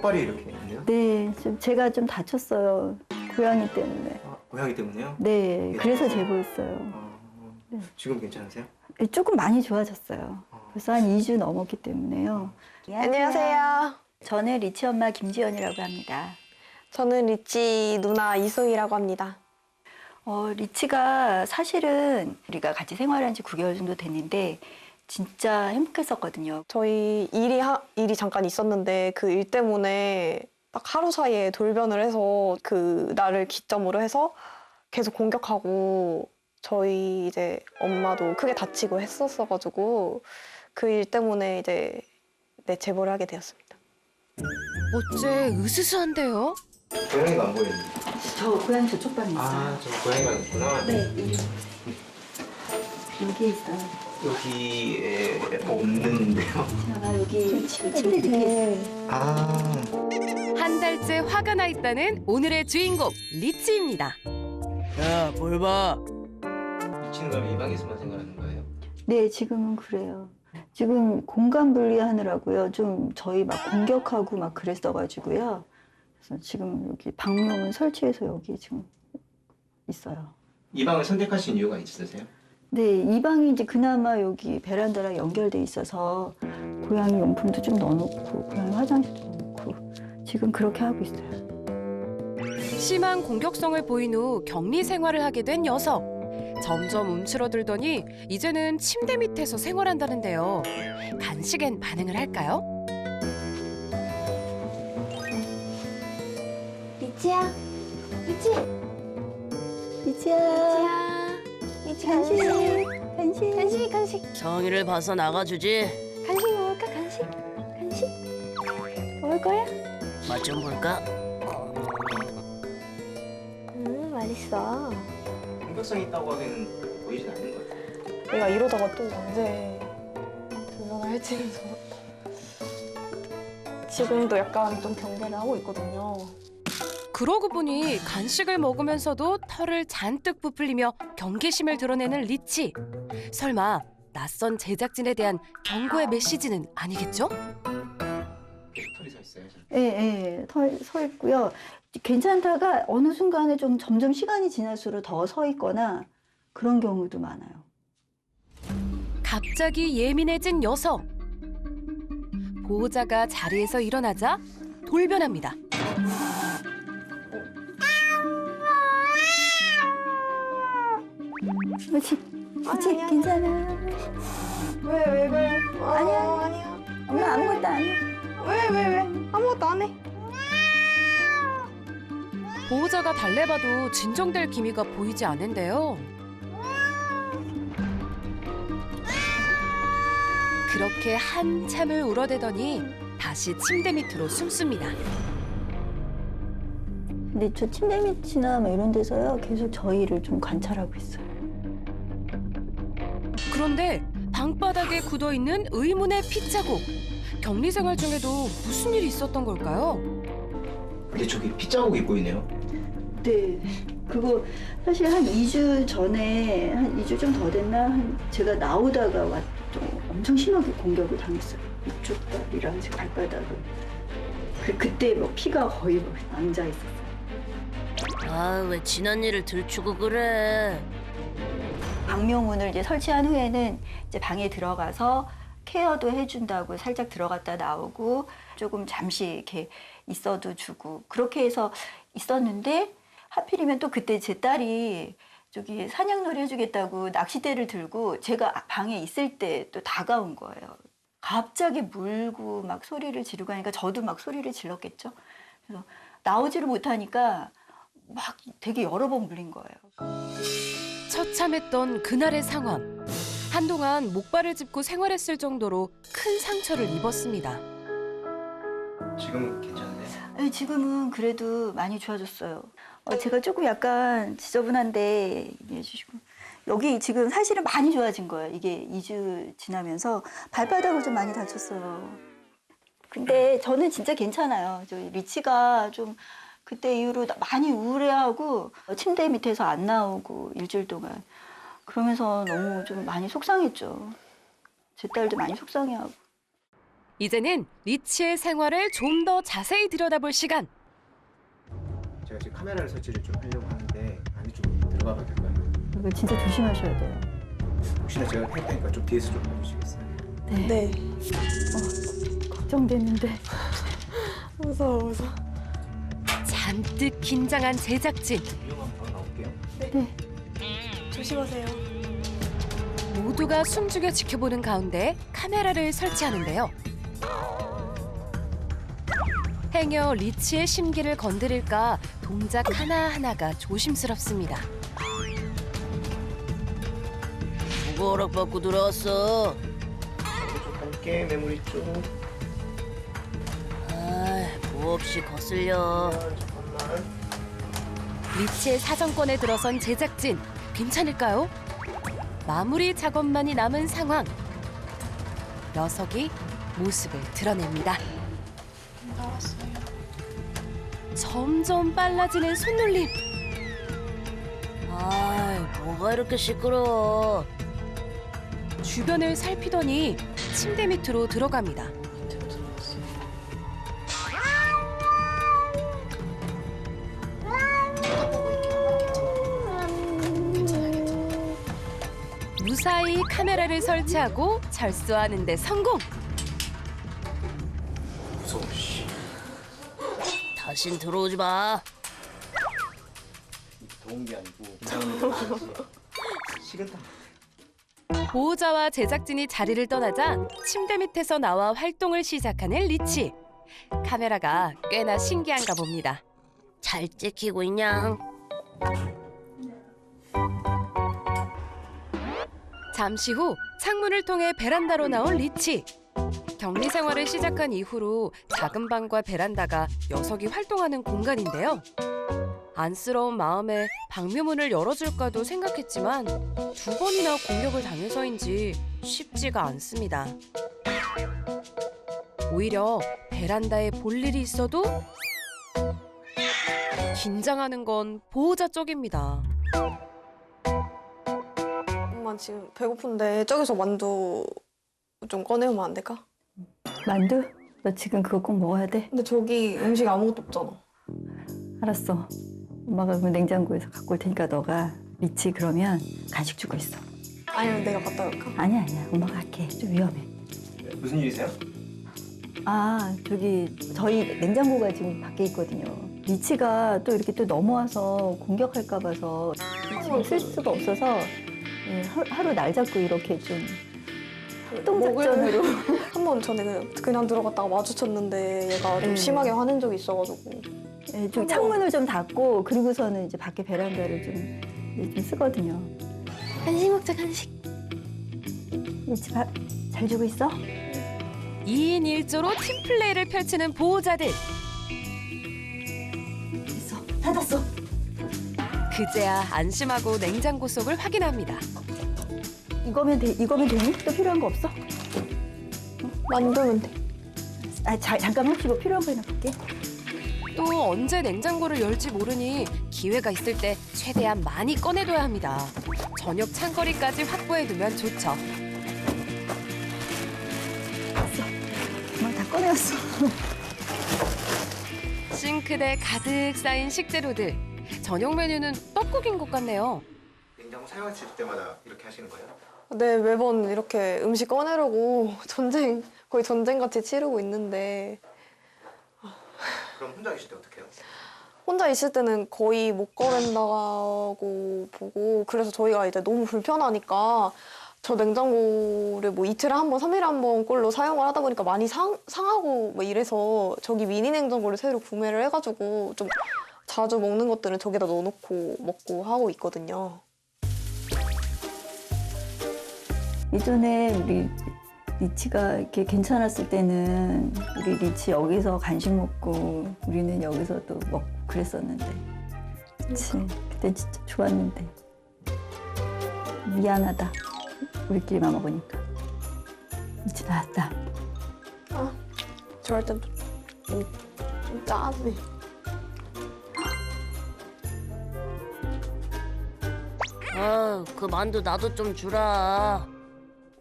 턱발이 이렇게 있네요. 네, 제가 좀 다쳤어요. 고양이 때문에. 아, 고양이 때문에요? 네, 그래서 제보했어요. 네. 지금 괜찮으세요? 조금 많이 좋아졌어요. 벌써 한 2주 넘었기 때문에요. 안녕하세요. 저는 리치 엄마 김지연이라고 합니다. 저는 리치 누나 이송이라고 합니다. 리치가 사실은 우리가 같이 생활한 지 9개월 정도 됐는데 진짜 행복했었거든요. 저희 일이 잠깐 있었는데 그 일 때문에 딱 하루 사이에 돌변을 해서 그 날을 기점으로 해서 계속 공격하고 저희 이제 엄마도 크게 다치고 했었어가지고 그 일 때문에 이제 제보를 하게 되었습니다. 어째 으스스한데요? 고양이가 안 보이는데. 저 고양이 저쪽 방에 있어요. 아, 저 고양이가 있구나. 네, 여기 있어요. 여기에 없는데요. 제가 여기 지금 있어요. 아, 한 달째 화가 나 있다는 오늘의 주인공 리치입니다. 야, 뭘 봐. 미치는 그럼 이 방에서만 생활하는 거예요? 네, 지금은 그래요. 지금 공간 분리하느라고요. 좀 저희 막 공격하고 막 그랬어가지고요. 그래서 지금 여기 방명을 설치해서 여기 지금 있어요. 이 방을 선택하신 이유가 있으세요? 네, 이 방이 이제 그나마 여기 베란다랑 연결돼 있어서 고양이 용품도 좀 넣어놓고 고양이 화장실도 넣어놓고 지금 그렇게 하고 있어요. 심한 공격성을 보인 후 격리 생활을 하게 된 녀석. 점점 움츠러들더니 이제는 침대 밑에서 생활한다는데요. 간식엔 반응을 할까요? 리치야, 리치, 리치야, 리치 간식, 간식, 간식, 간식, 성의를 봐서 나가주지. 간식 먹을까? 간식, 간식. 먹을 거야? 맛 좀 볼까? 맛있어. 공격성이 있다고 하기에는 보이진 않는 것 같아요. 내가 이러다가 또 언제 돌변을 할지는 지금도 약간 좀 경계를 하고 있거든요. 그러고 보니 간식을 먹으면서도 털을 잔뜩 부풀리며 경계심을 드러내는 리치. 설마 낯선 제작진에 대한 경고의 메시지는 아니겠죠? 털이 서 있어요. 저렇게. 예, 서 있고요. 괜찮다가 어느 순간에 좀 점점 시간이 지날수록 더 서 있거나 그런 경우도 많아요. 갑자기 예민해진 녀석. 보호자가 자리에서 일어나자 돌변합니다. 그렇지, 그렇지, 아니야. 괜찮아. 왜 그래? 아니야. 아니야. 엄마 아무것도 안 해. 왜? 아무것도 안 해. 보호자가 달래봐도 진정될 기미가 보이지 않는데요. 그렇게 한참을 울어대더니 다시 침대 밑으로 숨습니다. 근데 저 침대 밑이나 뭐 이런 데서요 계속 저희를 좀 관찰하고 있어요. 그런데 방바닥에 굳어있는 의문의 핏자국. 격리 생활 중에도 무슨 일이 있었던 걸까요? 근데 저기 핏자국 입고 있네요. 네, 그거 사실 한 2주 전에 한 2주 좀 더 됐나 제가 나오다가 또 엄청 심하게 공격을 당했어요. 이쪽 다리랑 제 발바닥을. 그때 뭐 피가 거의 뭐 낭자 있었어요. 아, 왜 지난 일을 들추고 그래? 방명문을 이제 설치한 후에는 이제 방에 들어가서 케어도 해준다고 살짝 들어갔다 나오고 조금 잠시 이렇게 있어도 주고 그렇게 해서 있었는데 하필이면 또 그때 제 딸이 저기 사냥놀이 해주겠다고 낚싯대를 들고 제가 방에 있을 때 또 다가온 거예요. 갑자기 물고 막 소리를 지르고 하니까 저도 막 소리를 질렀겠죠. 그래서 나오지를 못하니까 막 되게 여러 번 물린 거예요. 처참했던 그날의 상황. 한동안 목발을 짚고 생활했을 정도로 큰 상처를 입었습니다. 지금은 괜찮으세요? 네, 지금은 그래도 많이 좋아졌어요. 제가 조금 약간 지저분한데 이해해 주시고 여기 지금 사실은 많이 좋아진 거예요. 이게 2주 지나면서 발바닥을 좀 많이 다쳤어요. 근데 저는 진짜 괜찮아요. 저 리치가 좀 그때 이후로 많이 우울해하고 침대 밑에서 안 나오고 일주일 동안 그러면서 너무 좀 많이 속상했죠. 제 딸도 많이 속상해하고. 이제는 리치의 생활을 좀 더 자세히 들여다볼 시간. 제가 지금 카메라를 설치를 좀 하려고 하는데 안쪽으로 들어가봐도 될까요? 이거 진짜 조심하셔야 돼요. 혹시나 제가 할 테니까 좀 뒤에서 좀 봐주시겠어요? 네. 네. 걱정되는데. 무서워. 잔뜩 긴장한 제작진. 위험한 방 나올게요. 네. 조심하세요. 모두가 숨죽여 지켜보는 가운데 카메라를 설치하는데요. 행여 리치의 심기를 건드릴까 동작 하나하나가 조심스럽습니다. 누구 허락받고 들어왔어? 좀 함께 메모리 쪽. 뭐 없이 거슬려. 잠깐만. 리치의 사정권에 들어선 제작진. 괜찮을까요? 마무리 작업만이 남은 상황. 녀석이 모습을 드러냅니다. 나왔어요. 점점 빨라지는 손놀림. 뭐가 이렇게 시끄러워. 주변을 살피더니 침대 밑으로 들어갑니다. 무사히 카메라를 설치하고 철수하는 데 성공! 무서워. 씨. 다신 들어오지 마. 더운 게 아니고 긴장을 식은땀. 보호자와 제작진이 자리를 떠나자 침대 밑에서 나와 활동을 시작하는 리치. 카메라가 꽤나 신기한가 봅니다. 잘 찍히고 있냐? 잠시 후 창문을 통해 베란다로 나온 리치. 격리 생활을 시작한 이후로 작은 방과 베란다가 녀석이 활동하는 공간인데요. 안쓰러운 마음에 방묘문을 열어줄까도 생각했지만 2번이나 공격을 당해서인지 쉽지가 않습니다. 오히려 베란다에 볼 일이 있어도 긴장하는 건 보호자 쪽입니다. 엄마 지금 배고픈데 저기서 만두 좀 꺼내오면 안 될까? 만두? 너 지금 그거 꼭 먹어야 돼? 근데 저기 음식 아무것도 없잖아. 알았어. 엄마가 그럼 냉장고에서 갖고 올 테니까 너가 리치 그러면 간식 주고 있어. 아니면 내가 갔다 올까? 아니야. 엄마가 할게. 좀 위험해. 네, 무슨 일이세요? 아, 저기 저희 냉장고가 지금 밖에 있거든요. 리치가 또 이렇게 또 넘어와서 공격할까 봐서 지금 쓸 수가 없어서 예, 하루 날 잡고 이렇게 좀 활동작전으로. 한 번 전에 그냥 들어갔다가 마주쳤는데 얘가 좀 심하게 화낸 적이 있어가지고. 예, 좀 창문을 좀 닫고 그리고서는 이제 밖에 베란다를 좀 쓰거든요. 간식 먹자, 간식. 리치 밥 잘 주고 있어? 2인 1조로 팀플레이를 펼치는 보호자들. 됐어. 닫았어. 그제야 안심하고 냉장고 속을 확인합니다. 이거면 되니? 또 필요한 거 없어? 만두면 돼. 아, 잠깐 혹시 뭐 필요한 거 있나 볼게. 또 언제 냉장고를 열지 모르니 기회가 있을 때 최대한 많이 꺼내둬야 합니다. 저녁 찬거리까지 확보해두면 좋죠. 엄마 다 꺼내왔어. 싱크대 가득 쌓인 식재료들. 저녁 메뉴는 떡국인 것 같네요. 냉장고 사용하실 때마다 이렇게 하시는 거예요? 네, 매번 이렇게 음식 꺼내려고 거의 전쟁같이 치르고 있는데 그럼 혼자 계실 때 어떻게 해요? 혼자 있을 때는 거의 못 꺼낸다고 보고 그래서 저희가 이제 너무 불편하니까 저 냉장고를 뭐 이틀에 한 번, 3일에 한 번 꼴로 사용을 하다 보니까 많이 상하고 뭐 이래서 저기 미니 냉장고를 새로 구매를 해가지고 좀 자주 먹는 것들은 저기다 넣어놓고 먹고 하고 있거든요. 예전에 우리 리치가 이렇게 괜찮았을 때는 우리 리치 여기서 간식 먹고 우리는 여기서 또 먹고 그랬었는데. 그치. 그때 진짜 좋았는데. 미안하다. 우리끼리만 먹으니까. 리치 나왔다. 저럴 땐 좀 짜지. 그 만두 나도 좀 주라.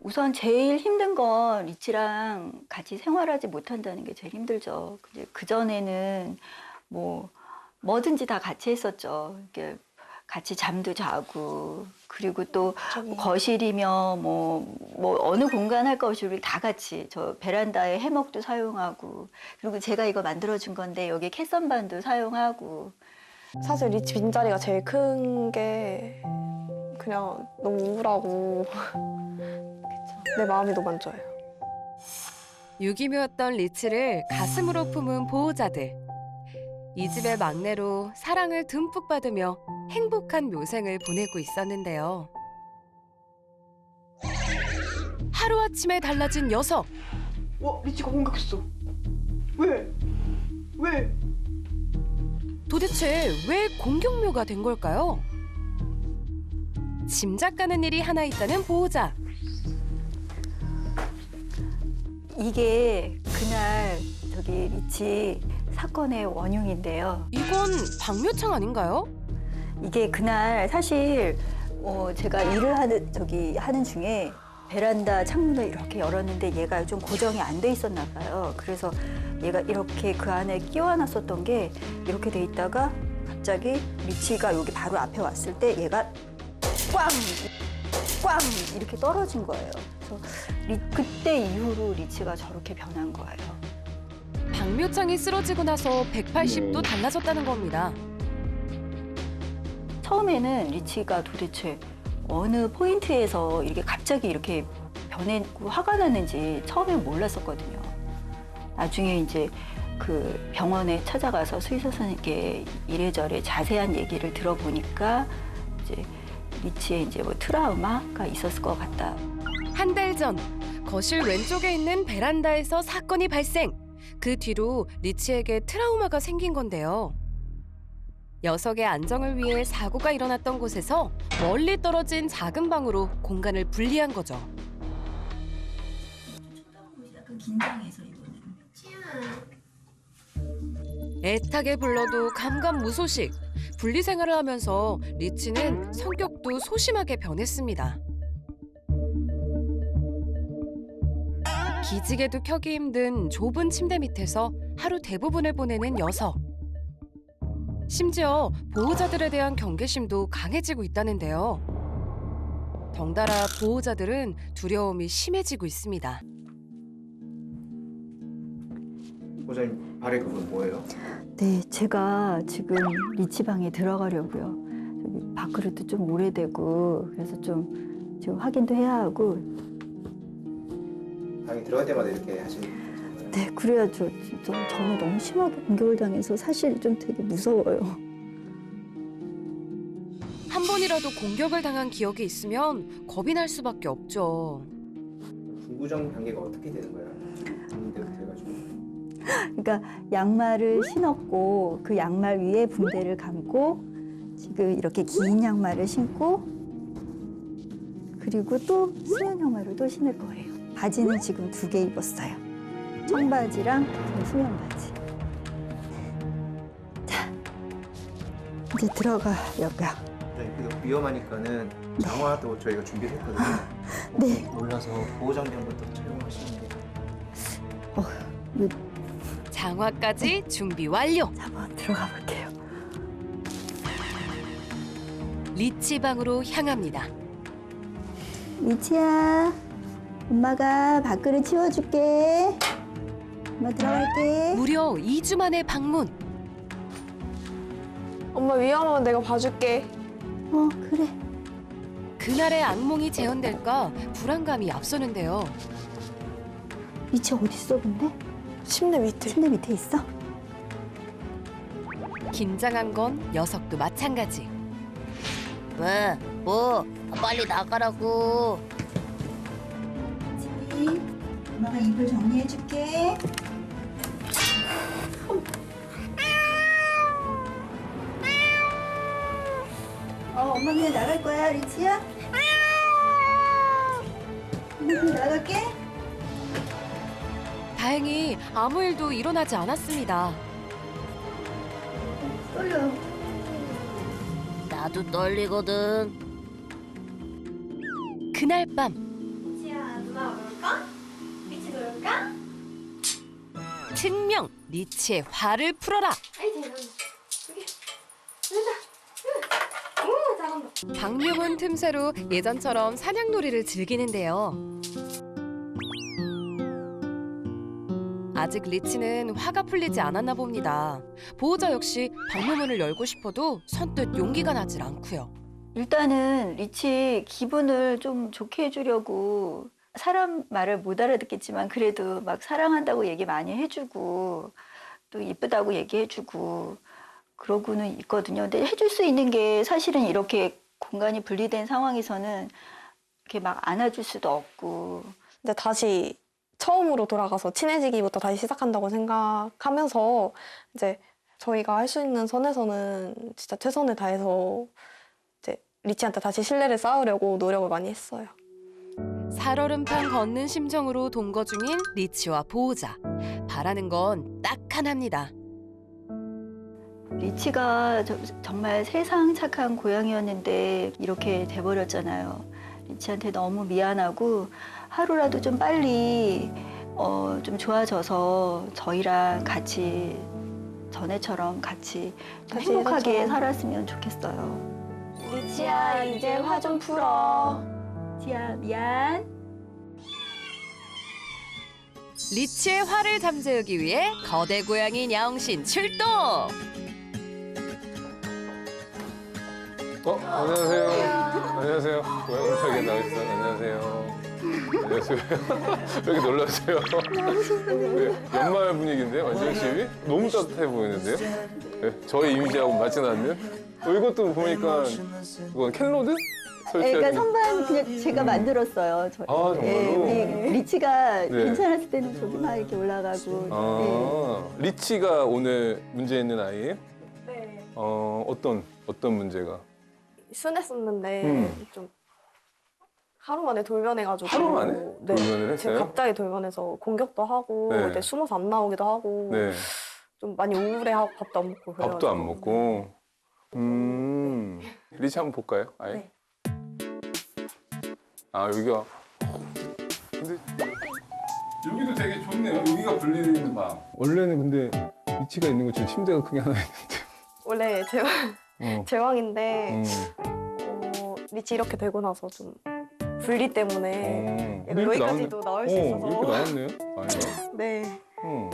우선 제일 힘든 건 리치랑 같이 생활하지 못한다는 게 제일 힘들죠. 그 전에는 뭐든지 다 같이 했었죠. 이렇게 같이 잠도 자고, 그리고 또 저기. 거실이며 뭐 어느 공간 할 것 없이 우리 다 같이 저 베란다에 해먹도 사용하고, 그리고 제가 이거 만들어준 건데 여기 캐선반도 사용하고. 사실 리치 빈자리가 제일 큰 게 그냥 너무 우울하고 내 마음이 너무 안 좋아요. 유기묘였던 리치를 가슴으로 품은 보호자들. 이 집의 막내로 사랑을 듬뿍 받으며 행복한 묘생을 보내고 있었는데요. 하루아침에 달라진 녀석. 리치가 공격했어. 왜? 도대체 왜 공격묘가 된 걸까요? 짐작 가는 일이 하나 있다는 보호자. 이게 그날 저기 리치 사건의 원흉인데요. 이건 박묘창 아닌가요? 이게 그날 사실 제가 일을 하는 중에 베란다 창문을 이렇게 열었는데 얘가 좀 고정이 안 돼 있었나 봐요. 그래서 얘가 이렇게 그 안에 끼워놨었던 게 이렇게 돼 있다가 갑자기 리치가 여기 바로 앞에 왔을 때 얘가 꽝 이렇게 떨어진 거예요. 그래서 그때 이후로 리치가 저렇게 변한 거예요. 박묘창이 쓰러지고 나서 180도 달라졌다는 겁니다. 처음에는 리치가 도대체 어느 포인트에서 이렇게 갑자기 이렇게 변했고 화가 났는지 처음엔 몰랐었거든요. 나중에 이제 그 병원에 찾아가서 수의사 선생님께 이래저래 자세한 얘기를 들어보니까 이제 리치에 이제 뭐 트라우마가 있었을 것 같다. 한 달 전 거실 왼쪽에 있는 베란다에서 사건이 발생. 그 뒤로 리치에게 트라우마가 생긴 건데요. 녀석의 안정을 위해 사고가 일어났던 곳에서 멀리 떨어진 작은 방으로 공간을 분리한 거죠. 약간 긴장해서 이거는. 애타게 불러도 감감무소식. 분리 생활을 하면서 리치는 성격도 소심하게 변했습니다. 기지개도 켜기 힘든 좁은 침대 밑에서 하루 대부분을 보내는 녀석. 심지어 보호자들에 대한 경계심도 강해지고 있다는데요. 덩달아 보호자들은 두려움이 심해지고 있습니다. 보호자님 발에 그건 뭐예요? 네, 제가 지금 리치 방에 들어가려고요. 저기 밥그릇도 좀 오래되고 그래서 좀 지금 확인도 해야 하고. 방에 들어갈 때마다 이렇게 하시는 거예요? 네, 그래야죠. 진짜 저는 너무 심하게 공격을 당해서 사실 좀 되게 무서워요. 한 번이라도 공격을 당한 기억이 있으면 겁이 날 수밖에 없죠. 구구정 단계가 어떻게 되는 거예요? 붕대부터 해가지고. 그러니까 양말을 신었고 그 양말 위에 붕대를 감고 지금 이렇게 긴 양말을 신고 그리고 또 수면 양말을 또 신을 거예요. 바지는 지금 2개 입었어요. 청바지랑 수면 바지. 자, 이제 들어가려고요. 네, 그리고 위험하니까는 장화도 저희가 준비를 했거든요. 네. 몰라서 보호장병부터 착용하시는 게. 장화까지 준비 완료. 자, 한번 들어가 볼게요. 리치 방으로 향합니다. 리치야, 엄마가 밥그릇 치워줄게. 엄마 들어갈게. 무려 2주 만의 방문. 엄마 위험하면 내가 봐줄게. 그래. 그날의 악몽이 재현될까 불안감이 앞서는데요. 리치 어디 있어 근데? 침대 밑에. 침대 밑에 있어? 긴장한 건 녀석도 마찬가지. 왜? 뭐? 빨리 나가라고. 리치, 엄마가 이불 정리해줄게. 엄마 그냥 나갈 거야, 리치야? 엄마 그냥 나갈게. 다행히 아무 일도 일어나지 않았습니다. 떨려. 나도 떨리거든. 그날 밤 리치야, 측명 리치의 화를 풀어라. 박명훈 틈새로 예전처럼 사냥놀이를 즐기는데요. 아직 리치는 화가 풀리지 않았나 봅니다. 보호자 역시 방문문을 열고 싶어도 선뜻 용기가 나질 않고요. 일단은 리치 기분을 좀 좋게 해주려고 사람 말을 못 알아듣겠지만 그래도 막 사랑한다고 얘기 많이 해주고 또 이쁘다고 얘기해주고 그러고는 있거든요. 근데 해줄 수 있는 게 사실은 이렇게 공간이 분리된 상황에서는 이렇게 막 안아줄 수도 없고. 이제 다시 처음으로 돌아가서 친해지기부터 다시 시작한다고 생각하면서 이제 저희가 할 수 있는 선에서는 진짜 최선을 다해서 이제 리치한테 다시 신뢰를 쌓으려고 노력을 많이 했어요. 살얼음판 걷는 심정으로 동거 중인 리치와 보호자. 바라는 건 딱 하나입니다. 리치가 정말 세상 착한 고양이였는데 이렇게 돼버렸잖아요. 리치한테 너무 미안하고 하루라도 좀 빨리 좀 좋아져서 저희랑 같이 전에처럼 같이 좀 행복하게 예전처럼. 살았으면 좋겠어요. 리치야, 이제 화 좀 풀어. 리치야 미안. 리치의 화를 잠재우기 위해 거대 고양이 야옹신 출동! 안녕하세요. 안녕하세요. 고양이 털게 나오셨어. 안녕하세요. 안녕하세요. 왜 이렇게 놀라세요? 네, 연말 분위기인데 완전 열심히? 너무 따뜻해 보이는데요? 네, 저희 이미지하고 맞지는 않는? 이것도 보니까 이건 캔로드? 그러니까 선반 그냥 제가 만들었어요. 정말로? 우리 리치가 네. 괜찮았을 때는 저기 막 이렇게 올라가고. 리치가 오늘 문제 있는 아이예요? 네. 어떤 문제가? 순했었는데 좀 하루 만에 돌변해가지고. 하루 만에? 네. 돌변을 제가 했어요? 갑자기 돌변해서 공격도 하고 네. 네, 숨어서 안 나오기도 하고 네. 좀 많이 우울해하고 밥도 안 먹고 그래가지고. 밥도 안 먹고. 리치 한번 볼까요? 아예? 네. 여기가. 근데 여기도 되게 좋네요. 여기가 분리되는 방. 원래는 근데 리치가 있는 곳처럼 침대가 크게 하나 있는데. 원래 제왕인데 어. 리치 이렇게 되고 나서 좀 분리 때문에 근데 이렇게 여기까지도 나올 수 있어서. 이렇게 나왔네요. 아이가. 네. 어.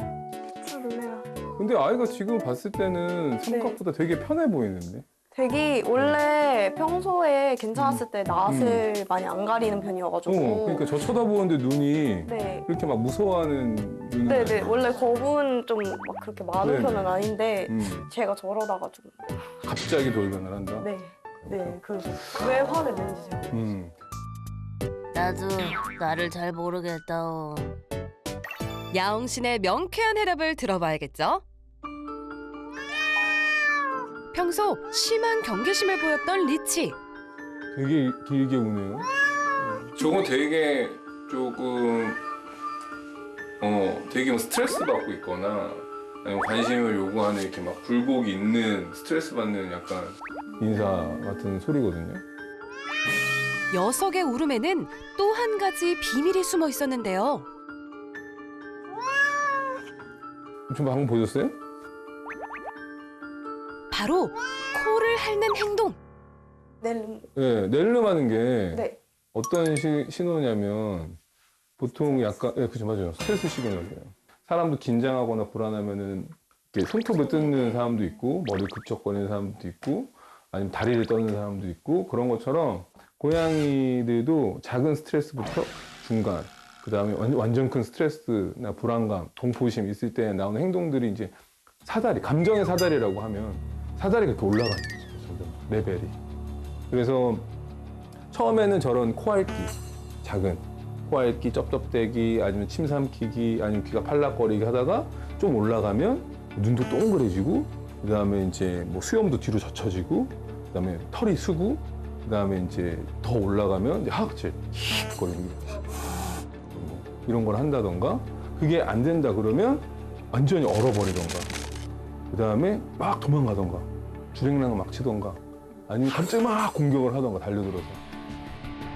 진짜 놀래요. 근데 아이가 지금 봤을 때는 생각보다 되게 편해 보이는데. 되게 원래 평소에 괜찮았을 때 낯을 많이 안 가리는 편이어가지고. 그러니까 저 쳐다보는데 눈이 네. 그렇게 막 무서워하는 눈은 네네. 아니고. 원래 겁은 좀 막 그렇게 많은 네네. 편은 아닌데 음. 제가 저러다가 좀. 갑자기 돌변을 한다. 네. 네. 그래서 왜 화를 내는지 제가. 나도 나를 잘 모르겠다오. 야옹신의 명쾌한 해답을 들어봐야겠죠? 평소 심한 경계심을 보였던 리치. 되게 길게 우네요. 저건 되게 조금 되게 스트레스 받고 있거나 아니면 관심을 요구하는 이렇게 막 굴곡이 있는 스트레스 받는 약간 인사 같은 소리거든요. 녀석의 울음에는 또 한 가지 비밀이 숨어 있었는데요. 좀 방금 보셨어요? 바로 코를 핥는 행동. 네. 네, 낼름하는 게 네. 어떤 신호냐면 보통 약간 그죠 맞아요. 스트레스 시그널이에요. 사람도 긴장하거나 불안하면은 이렇게 손톱을 뜯는 사람도 있고 머리 극적거리는 사람도 있고 아니면 다리를 떠는 사람도 있고 그런 것처럼 고양이들도 작은 스트레스부터 중간 그다음에 완전 큰 스트레스나 불안감, 공포심 있을 때 나오는 행동들이 이제 사다리, 감정의 사다리라고 하면 사다리가 이렇게 올라가는 거죠. 점점 레벨이. 그래서 처음에는 저런 코핥기, 작은 코핥기, 쩝쩝대기, 아니면 침 삼키기, 아니면 귀가 팔락거리기 하다가 좀 올라가면 눈도 동그래지고, 그 다음에 이제 뭐 수염도 뒤로 젖혀지고, 그 다음에 털이 쓰고, 그 다음에 이제 더 올라가면 이제 하악질, 힉거리고 이런 걸 한다던가, 그게 안 된다 그러면 완전히 얼어버리던가, 그 다음에 막 도망가던가, 주랭랑을 막 치던가, 아니면 갑자기 막 공격을 하던가 달려들어서.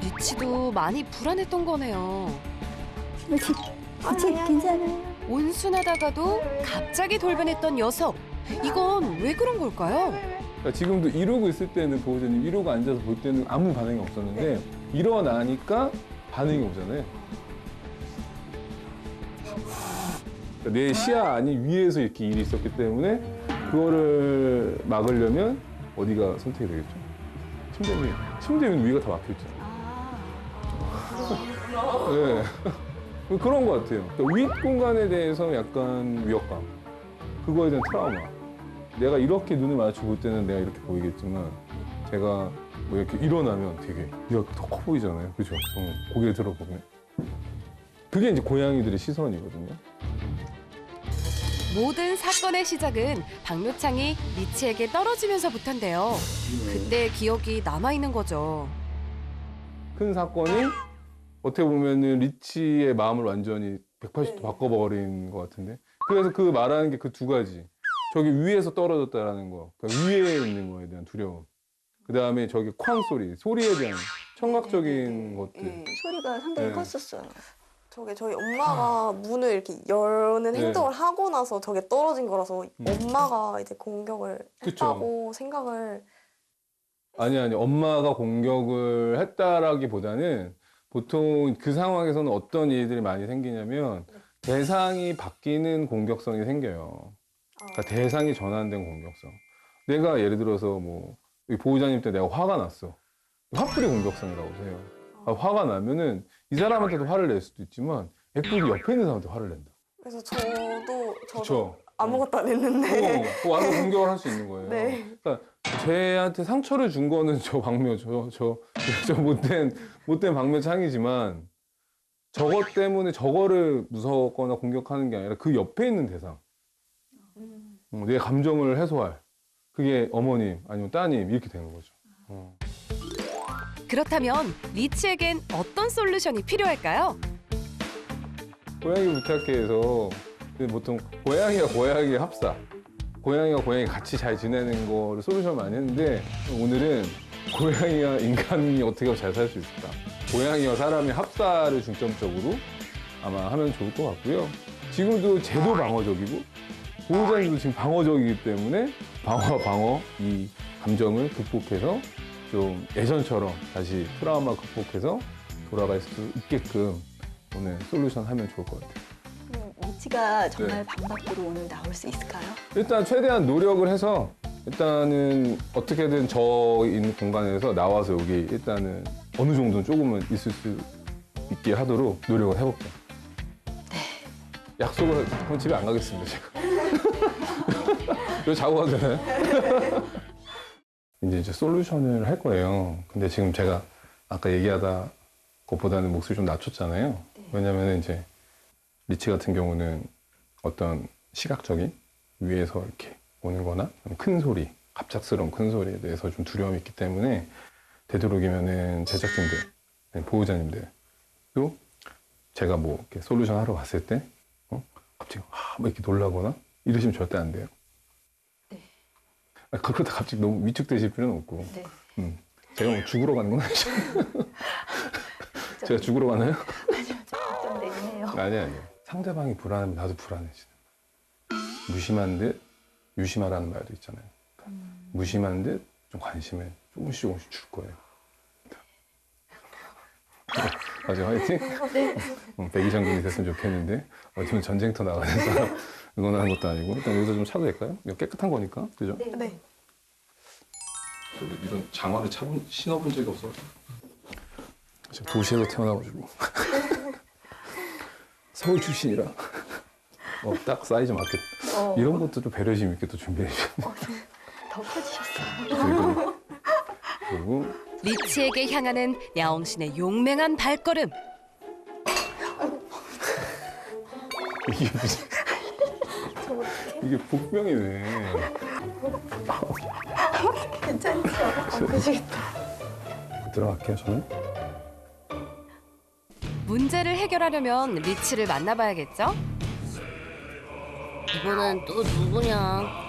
리치도 많이 불안했던 거네요. 그렇지. 괜찮아요. 온순하다가도 갑자기 돌변했던 녀석. 이건 왜 그런 걸까요? 그러니까 지금도 이러고 있을 때는 보호자님 이러고 앉아서 볼 때는 아무 반응이 없었는데 일어나니까 반응이 오잖아요. 그러니까 내 시야 아니 위에서 이렇게 일이 있었기 때문에 그거를 막으려면 어디가 선택이 되겠죠? 침대면 위가 다 막혀있잖아요. 네. 그런 것 같아요. 그러니까 윗 공간에 대해서 약간 위협감, 그거에 대한 트라우마. 내가 이렇게 눈을 마주치고 볼 때는 내가 이렇게 보이겠지만 제가 뭐 이렇게 일어나면 되게 위가 더 커 보이잖아요. 그죠? 고개를 들어보면. 그게 이제 고양이들의 시선이거든요. 모든 사건의 시작은 박묘창이 리치에게 떨어지면서부터인데요. 그때의 기억이 남아있는 거죠. 큰 사건이 어떻게 보면은 리치의 마음을 완전히 180도 바꿔버린 것 같은데. 그래서 그 말하는 게 그 두 가지. 저기 위에서 떨어졌다라는 거. 그러니까 위에 있는 거에 대한 두려움. 그 다음에 저기 쾅 소리, 소리에 대한 청각적인 것들. 소리가 상당히 네. 컸었어요. 저희 엄마가 문을 이렇게 여는 네. 행동을 하고 나서 저게 떨어진 거라서 엄마가 이제 공격을 그쵸. 했다고 생각을. 아니, 엄마가 공격을 했다라기보다는 보통 그 상황에서는 어떤 일들이 많이 생기냐면 대상이 바뀌는 공격성이 생겨요. 그러니까 대상이 전환된 공격성. 내가 예를 들어서 뭐 보호자님 때 내가 화가 났어. 화풀이 공격성이라고 해요. 화가 나면은 이 사람한테도 화를 낼 수도 있지만 애플이 옆에 있는 사람한테 화를 낸다. 그래서 저도 그쵸? 아무것도 안 했는데. 와서 공격을 할 수 있는 거예요. 네. 그러니까 쟤한테 상처를 준 거는 저 박묘, 저 못된 박묘창이지만 저것 때문에 저거를 무서웠거나 공격하는 게 아니라 그 옆에 있는 대상. 내 감정을 해소할. 그게 어머님 아니면 따님 이렇게 되는 거죠. 그렇다면 리치에겐 어떤 솔루션이 필요할까요? 고양이 부탁해에서 보통 고양이가 고양이 합사, 고양이가 고양이 같이 잘 지내는 거를 솔루션 많이 했는데 오늘은 고양이와 인간이 어떻게 잘 살 수 있을까? 고양이와 사람의 합사를 중점적으로 아마 하면 좋을 것 같고요. 지금도 쟤도 방어적이고 보호자님도 지금 방어적이기 때문에 방어 이 감정을 극복해서 좀 예전처럼 다시 트라우마 극복해서 돌아갈 수 있게끔 오늘 솔루션 하면 좋을 것 같아요. 리치가 정말 네. 방 밖으로 오늘 나올 수 있을까요? 일단 최대한 노력을 해서 일단은 어떻게든 저 있는 공간에서 나와서 여기 일단은 어느 정도는 조금은 있을 수 있게 하도록 노력을 해볼게요. 네. 약속을 그럼 집에 안 가겠습니다, 제가. 여기 자고 가도 되나요? 이제 솔루션을 할 거예요. 근데 지금 제가 아까 얘기하다 것보다는 목소리 좀 낮췄잖아요. 네. 왜냐면 이제 리치 같은 경우는 어떤 시각적인 위에서 이렇게 오는 거나 큰 소리, 갑작스러운 큰 소리에 대해서 좀 두려움이 있기 때문에 되도록이면은 제작진들, 보호자님들도 제가 뭐 이렇게 솔루션 하러 갔을 때 갑자기 뭐 이렇게 놀라거나 이러시면 절대 안 돼요. 네. 그러다 갑자기 너무 위축되실 필요는 없고. 네. 제가 뭐 죽으러 가는 건 아니죠. 제가 죽으러 가나요? 아니요, 좀 걱정되긴 해요. 아니에요. 상대방이 불안하면 나도 불안해지는. 무심한 듯 유심하라는 말도 있잖아요. 그러니까 무심한 듯 좀 관심을 조금씩 줄 거예요. 아주 화이팅? 네. 백이장군이 됐으면 좋겠는데 어쩌면 전쟁터 나가는 사람 응원하는 것도 아니고 일단 여기서 좀 차도 될까요? 이거 깨끗한 거니까, 그죠? 네. 이런 장화를 신어본 적이 없어서 제가 도시에서 태어나가지고 서울 출신이라 딱 사이즈 맞겠다. 이런 것도 좀 배려심 있게 또 준비해 주셨네요. 더 커지셨어요. 그리고 리치에게 향하는 야옹신의 용맹한 발걸음. 이게 무슨 이게 복병이네. 괜찮죠? 들어갈게요, 저는. 문제를 해결하려면 리치를 만나봐야겠죠? 이번엔 또 누구냐?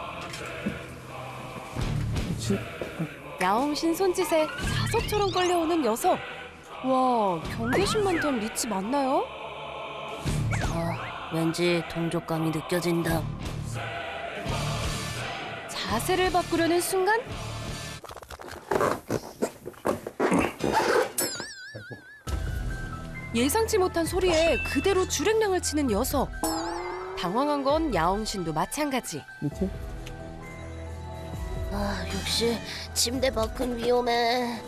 야옹신 손짓에 자석처럼 끌려오는 녀석. 와, 경계심만 된 리치 맞나요? 왠지 동족감이 느껴진다. 자세를 바꾸려는 순간 예상치 못한 소리에 그대로 줄행랑을 치는 녀석. 당황한 건 야옹신도 마찬가지. 리치? 아, 역시 침대 밖은 위험해.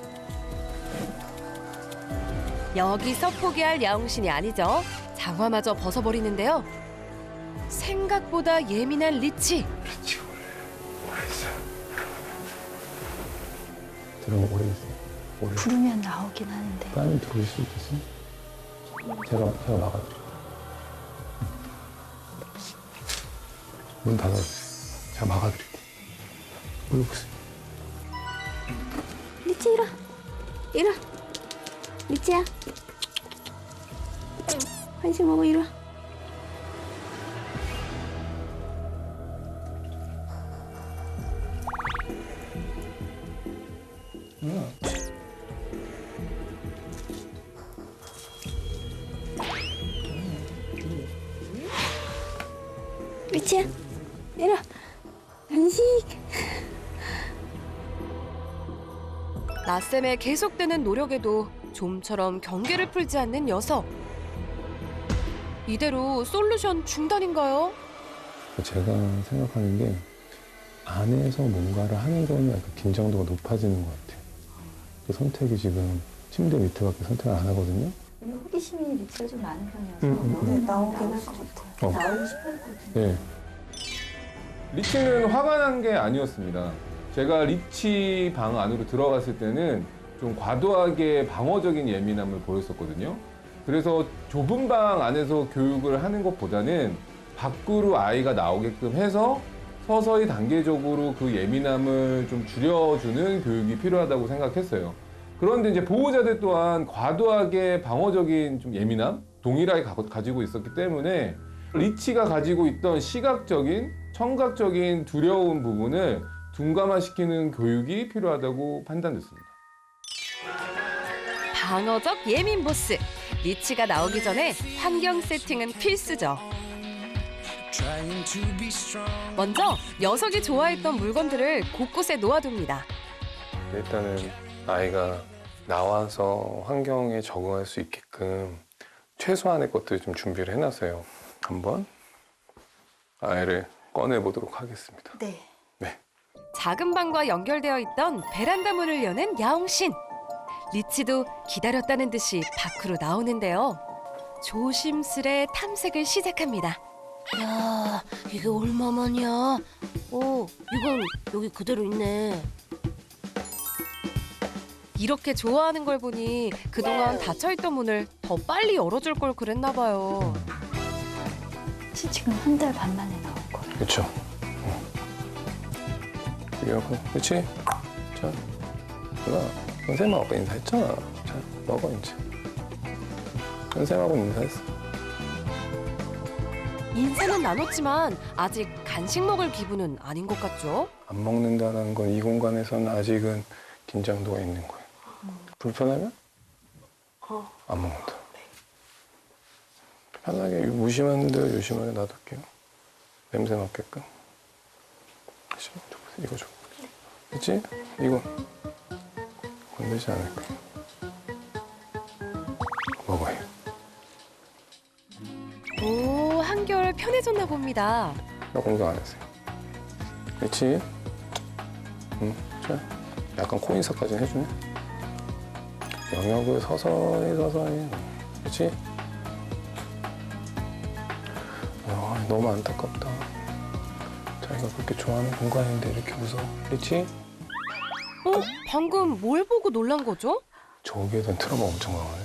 여기서 포기할 야옹신이 아니죠. 장화마저 벗어버리는데요. 생각보다 예민한 리치. 리치 오래됐어요. 들어오면 오래됐어요. 오래. 부르면 나오긴 하는데. 빨리 들어올 수 있겠어요? 제가 막아드릴게요. 문 닫아주세요. 제가 막아드릴게요. 올려보세요. 리치 일어. 일어. 리치야. 간식 먹어 일어. 리치야. 일어. 간식. 나쌤의 계속되는 노력에도 좀처럼 경계를 풀지 않는 녀석. 이대로 솔루션 중단인가요? 제가 생각하는 게 안에서 뭔가를 하는 거는 약간 긴장도가 높아지는 것 같아요. 그 선택이 지금 침대 밑에밖에 선택을 안 하거든요. 호기심이 리치가 좀 많은 편이어서 나오긴 할 것 같아요. 나오고 싶었거든요. 네. 리치는 화가 난 게 아니었습니다. 제가 리치 방 안으로 들어갔을 때는 좀 과도하게 방어적인 예민함을 보였었거든요. 그래서 좁은 방 안에서 교육을 하는 것보다는 밖으로 아이가 나오게끔 해서 서서히 단계적으로 그 예민함을 좀 줄여주는 교육이 필요하다고 생각했어요. 그런데 이제 보호자들 또한 과도하게 방어적인 좀 예민함, 동일하게 가지고 있었기 때문에 리치가 가지고 있던 시각적인, 청각적인 두려운 부분을 둔감화시키는 교육이 필요하다고 판단됐습니다. 방어적 예민 보스. 리치가 나오기 전에 환경 세팅은 필수죠. 먼저 녀석이 좋아했던 물건들을 곳곳에 놓아둡니다. 일단은 아이가 나와서 환경에 적응할 수 있게끔 최소한의 것들을 좀 준비를 해놨어요. 한번 아이를 꺼내보도록 하겠습니다. 네. 작은 방과 연결되어 있던 베란다 문을 여는 야옹신. 리치도 기다렸다는 듯이 밖으로 나오는데요. 조심스레 탐색을 시작합니다. 야, 이게 얼마만이야? 오, 이건 여기 그대로 있네. 이렇게 좋아하는 걸 보니 그동안 닫혀있던 문을 더 빨리 열어줄 걸 그랬나 봐요. 지금 한 달 반 만에 나온 거예요. 그렇죠. 여기하고, 그렇지? 자, 누나, 선생님하고 아까 인사했잖아. 자, 먹어 이제. 선생님하고 인사했어. 인사는 나눴지만 아직 간식 먹을 기분은 아닌 것 같죠? 안 먹는다는 건 이 공간에서는 아직은 긴장도가 있는 거예요. 불편하면 안 먹는다. 편하게 무심한 대로 유심하게 놔둘게요. 냄새 맡게끔. 이거 줘. 그치? 이거 건들지 않을 거야. 먹어요. 오, 한결 편해졌나 봅니다. 나 공격 안 했어요. 그치? 응, 자, 약간 코 인사까지 해주네. 영역을 서서히. 그치? 너무 안타깝다. 자기가 그렇게 좋아하는 공간인데 이렇게 웃어. 그치? 방금 뭘 보고 놀란 거죠? 저기에 대한 트라우마 엄청 강하네.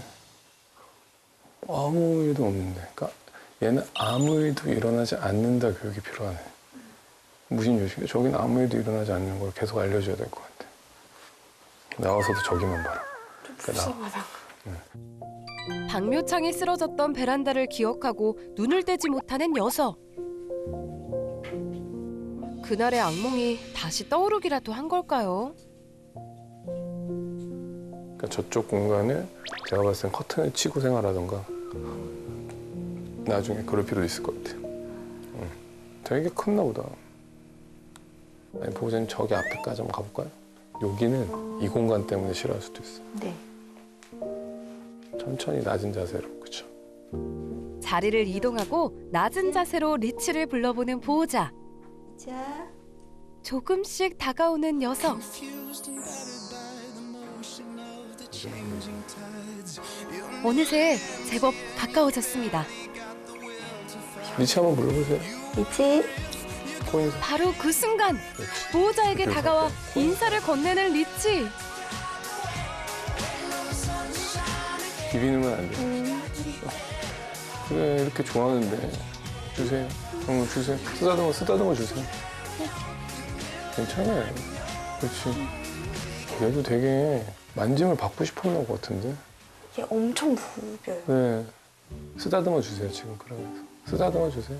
아무 일도 없는데. 그러니까 얘는 아무 일도 일어나지 않는다 교육이 필요하네. 무슨 요식이야? 저기는 아무 일도 일어나지 않는 걸 계속 알려줘야 될 것 같아. 나와서도 저기만 봐라. 그러니까 박묘창이 쓰러졌던 베란다를 기억하고 눈을 떼지 못하는 녀석. 그날의 악몽이 다시 떠오르기라도 한 걸까요? 그러니까 저쪽 공간을 제가 봤을 땐 커튼을 치고 생활하던가 나중에 그럴 필요도 있을 것 같아요. 되게 컸나 보다. 아니, 보호자님 저기 앞에까지 한번 가볼까요? 여기는 이 공간 때문에 싫어할 수도 있어. 네. 천천히 낮은 자세로, 그렇죠? 자리를 이동하고 낮은 자세로 리치를 불러보는 보호자. 자, 조금씩 다가오는 녀석. 어느새 제법 가까워졌습니다. 리치 한번 불러보세요. 리치. 코인. 바로 그 순간 그렇지. 보호자에게 이렇게 다가와 해서 인사를 건네는 리치. 비비는 건 안 돼. 그래, 이렇게 좋아하는데 주세요. 주세요. 쓰다듬어 주세요. 괜찮아요. 그렇지. 얘도 되게 만짐을 받고 싶었나 것 같은데. 이게 엄청 무겨요. 네. 쓰다듬어 주세요, 지금 그러면서. 쓰다듬어 주세요.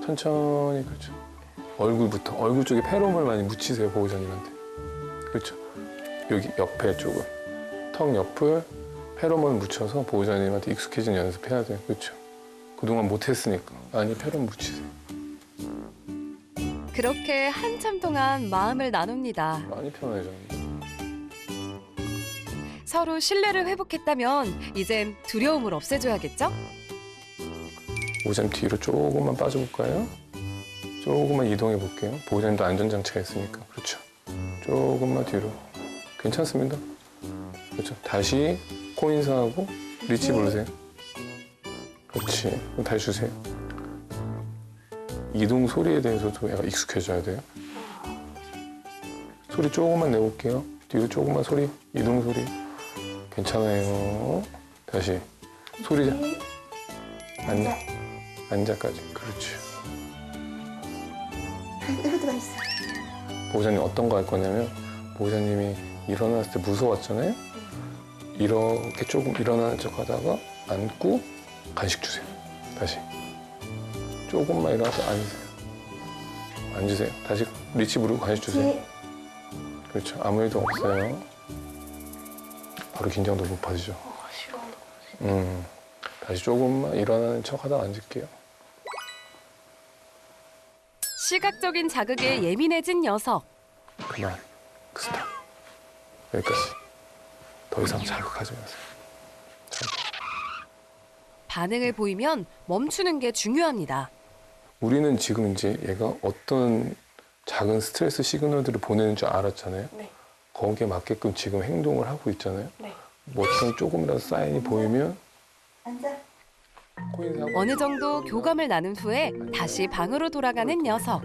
천천히, 그렇죠. 얼굴부터. 얼굴 쪽에 페로몬을 많이 묻히세요, 보호자님한테. 그렇죠. 여기 옆에 쪽을. 턱 옆을 페로몬 묻혀서 보호자님한테 익숙해지는 연습해야 돼요. 그렇죠. 그동안 못했으니까. 많이 페로몬 묻히세요. 그렇게 한참 동안 마음을 나눕니다. 많이 편해졌는데. 서로 신뢰를 회복했다면 이젠 두려움을 없애줘야겠죠? 보호자님 뒤로 조금만 빠져볼까요? 조금만 이동해 볼게요. 보호자님도 안전장치가 있으니까. 그렇죠. 조금만 뒤로. 괜찮습니다. 그렇죠. 다시 코 인사하고 리치 부르세요. 그렇지. 그럼 다시 주세요. 이동 소리에 대해서도 약간 익숙해져야 돼요. 소리 조금만 내볼게요. 뒤로 조금만 소리. 이동 소리. 괜찮아요. 다시. 소리. 앉아. 앉아까지. 그렇지. 이것도 맛있어. 보호자님 어떤 거 할 거냐면 보호자님이 일어났을 때 무서웠잖아요. 이렇게 조금 일어나는 척 하다가 앉고 간식 주세요. 다시. 조금만 일어나서 앉으세요. 앉으세요. 다시 리치 부르고 간식 주세요. 그렇죠. 아무 일도 없어요. 바로 긴장도 높아지죠. 싫어. 다시 조금만 일어나는 척 하다가 앉을게요. 시각적인 자극에 예민해진 녀석. 그만. 스탑. 여기까지. 더 이상 자극하지 마세요. 반응을 보이면 멈추는 게 중요합니다. 우리는 지금 이제 얘가 어떤 작은 스트레스 시그널들을 보내는 줄 알았잖아요. 네. 거기에 맞게끔 지금 행동을 하고 있잖아요. 네. 뭐 어떤 조금이라도 사인이 보이면 앉아. 코인사하고 어느 정도 교감을 나눈 후에 다시 방으로 돌아가는 녀석.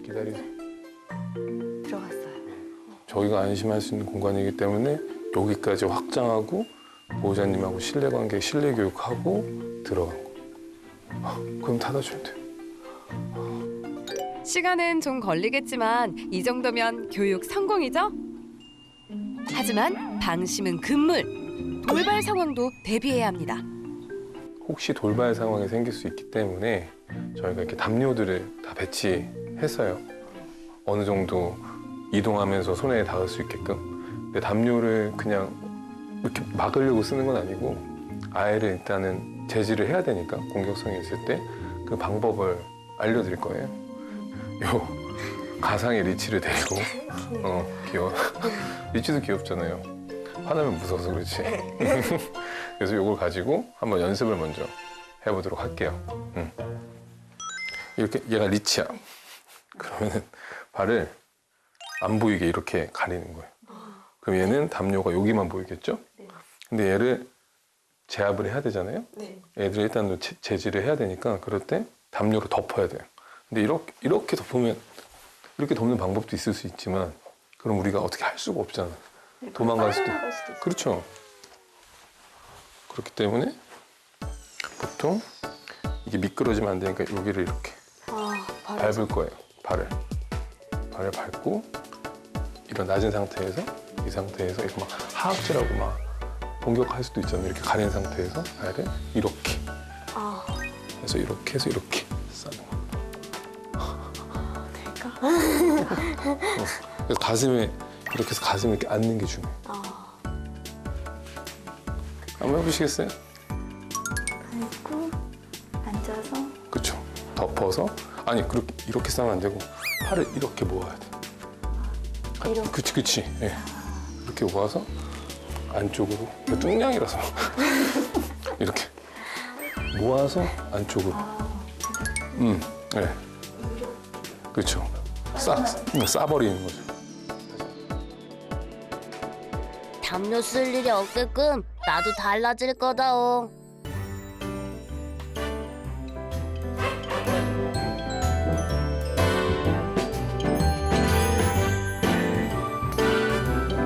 기다리세요. 들어갔어요. 저희가 안심할 수 있는 공간이기 때문에 여기까지 확장하고 보호자님하고 신뢰관계, 신뢰교육하고 들어간 거. 그럼 닫아주면 돼요. 시간은 좀 걸리겠지만 이 정도면 교육 성공이죠? 하지만 방심은 금물. 돌발 상황도 대비해야 합니다. 혹시 돌발 상황이 생길 수 있기 때문에 저희가 이렇게 담요들을 다 배치했어요. 어느 정도 이동하면서 손에 닿을 수 있게끔. 근데 담요를 그냥 이렇게 막으려고 쓰는 건 아니고 아이를 일단은 제지를 해야 되니까 공격성이 있을 때 그 방법을 알려드릴 거예요. 요 가상의 리치를 데리고 귀여워. 리치도 귀엽잖아요. 화나면 무서워서 그렇지. 그래서 요걸 가지고 한번 연습을 먼저 해보도록 할게요. 이렇게 얘가 리치야. 그러면은 발을 안 보이게 이렇게 가리는 거예요. 그럼 얘는 담요가 여기만 보이겠죠? 근데 얘를 제압을 해야 되잖아요. 네. 애들 일단 제지를 해야 되니까 그럴 때 담요로 덮어야 돼요. 근데 이렇게 덮으면 이렇게 덮는 방법도 있을 수 있지만 그럼 우리가 어떻게 할 수가 없잖아. 도망갈 수도. 그렇죠. 그렇기 때문에 보통 이게 미끄러지면 안 되니까 여기를 이렇게 밟을 거예요. 발을 밟고 이런 낮은 상태에서 이 상태에서 이거 막 하악질하고 막 공격할 수도 있잖아요. 이렇게 가린 상태에서 발을 이렇게 해서 이렇게 해서 이렇게 싸는 거. 될까? 그래서 가슴에 이렇게 해서 가슴에 이렇게 앉는 게 중요해요. 한번 해보시겠어요? 아이고, 앉아서. 그렇죠. 덮어서 아니 그렇게 이렇게 싸면 안 되고 팔을 이렇게 모아야 돼. 이렇게. 그치. 예. 이렇게 모아서 안쪽으로 뚱냥이라서 이렇게 모아서 안쪽으로. 예. 그렇죠. 싸버리는 거죠. 담요 쓸 일이 없게끔 나도 달라질 거다옹.